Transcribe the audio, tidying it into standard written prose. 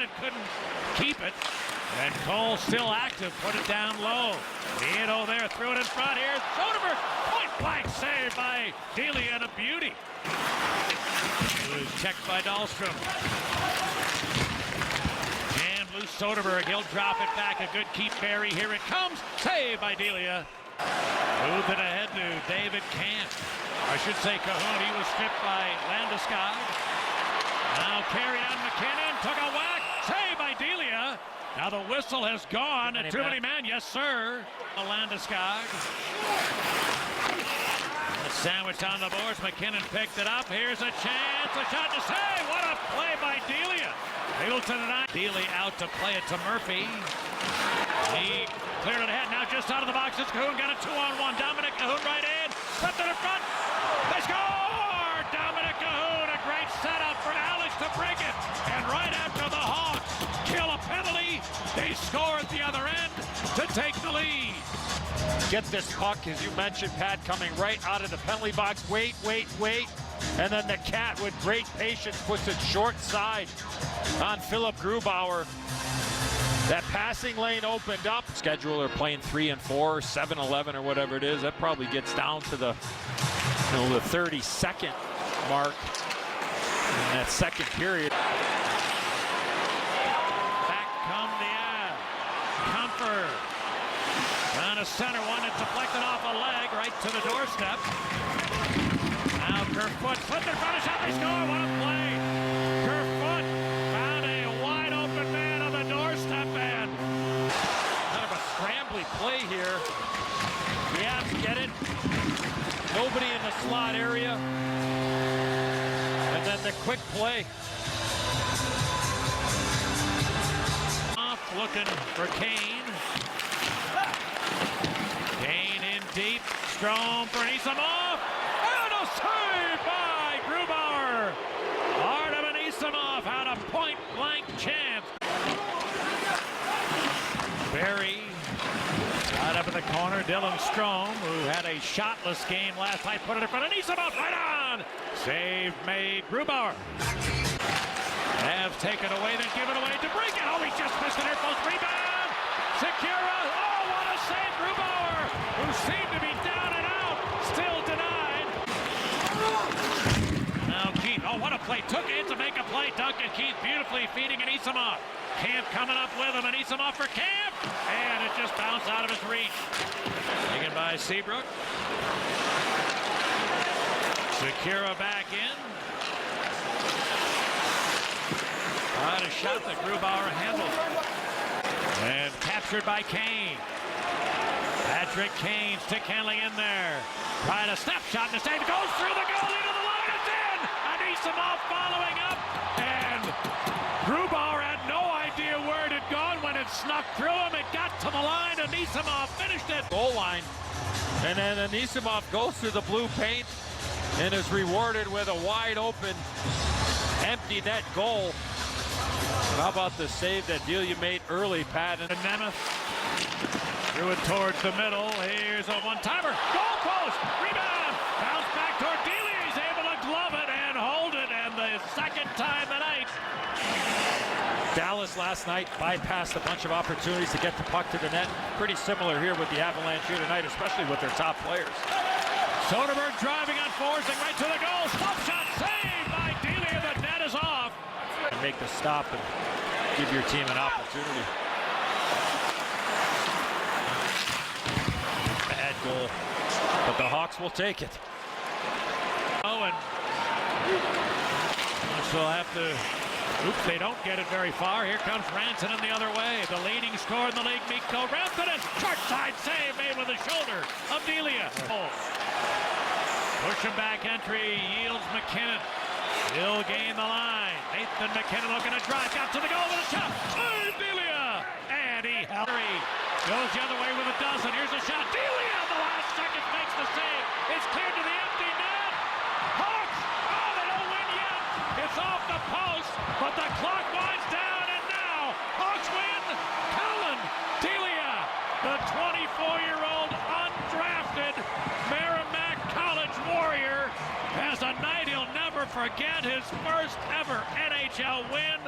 and couldn't keep it. And Cole still active, put it down low. Nieto there, threw it in front here. Soderberg, point blank save by Delia, and a beauty. It was checked by Dahlstrom. Jammed loose Soderberg, he'll drop it back. A good keep, Barry. Here it comes, save by Delia. Moved it ahead to David Camp. I should say Cahoon, he was stripped by Landeskog. Now carry on McKinnon, took a whack, save by Delia. Now the whistle has gone. Too many men, yes sir. Landeskog. Sandwiched on the boards, McKinnon picked it up. Here's a chance, a shot to save. What a play by Delia. Able to deny. Delia out to play it to Murphy. He cleared it ahead, now just out of the box. It's Cahoon, got a 2-on-1. Dominic Cahoon right in, slipped it in front. They score! Dominic Cahoon, a great setup for Alex to break it. And right after the Hawks kill a penalty, they score at the other end to take the lead. Get this puck, as you mentioned, Pat, coming right out of the penalty box. Wait. And then the Cat, with great patience, puts it short side on Philip Grubauer. That passing lane opened up. Scheduler playing 3 and 4, 7-11 or whatever it is. That probably gets down to the 30-second mark in that second period. Back come the Comfort. On a center one, it's deflected off a leg right to the doorstep. Now Kerfoot slipped in front of shot. They score. What a play. Kerfoot found a wide open man on the doorstep, and Kind of a scrambly play here. The Avs get it. Nobody in the slot area. And then the quick play. Off looking for Kane. Kane in deep. Strome for Anisimov. And a save by Grubauer. Artem Anisimov had a point-blank chance. Barry right up in the corner. Dylan Strome, who had a shotless game last night, put it in front of Anisimov. Right on. Save made. Grubauer. Have taken away, then given away to break it. Oh, he just missed an air post rebound. Secura. Oh, what a save, Grubauer, who seemed to be down and out. Still denied. Now Keith. Oh, what a play. Took it to make a play. Duncan Keith beautifully feeding Anisimov. Camp coming up with him. Anisimov for Camp. And it just bounced out of his reach. Taken by Seabrook. Secura back in. A shot that Grubauer handled. And captured by Kane. Patrick Kane, stick handling in there. Tried a snapshot and the save goes through the goal into the line. It's in! Anisimov following up. And Grubauer had no idea where it had gone when it snuck through him. It got to the line. Anisimov finished it. Goal line. And then Anisimov goes through the blue paint and is rewarded with a wide open empty net goal. How about the save that Delia made early, Pat? And Nemeth threw it towards the middle. Here's a one-timer. Goal post. Rebound. Bounce back toward Delia. He's able to glove it and hold it. And the second time tonight. Dallas last night bypassed a bunch of opportunities to get the puck to the net. Pretty similar here with the Avalanche here tonight, especially with their top players. Soderberg driving on forcing right to the goal. Slap shot saved by Delia. The net is off. And make the stop and give your team an opportunity. Bad goal, but the Hawks will take it. Oh, and she'll have to. Oops, they don't get it very far. Here comes Rantanen the other way. The leading scorer in the league, Mikko Rantanen. Short side save made with the shoulder of Delia. Oh. Pushing back entry, yields McKinnon. He'll gain the line. Nathan McKinnon looking to drive, got to the goal with a shot. Oh, Delia! And he goes the other way with a dozen. Here's a shot. Delia, the last second, makes the save. It's cleared to the empty net. Hawks! Oh, they don't win yet. It's off the post, but the clock winds down, and now Hawks win. Collin Delia, the 24-year-old undrafted Merrimack College Warrior, has a night he'll never forget, his first ever NHL win.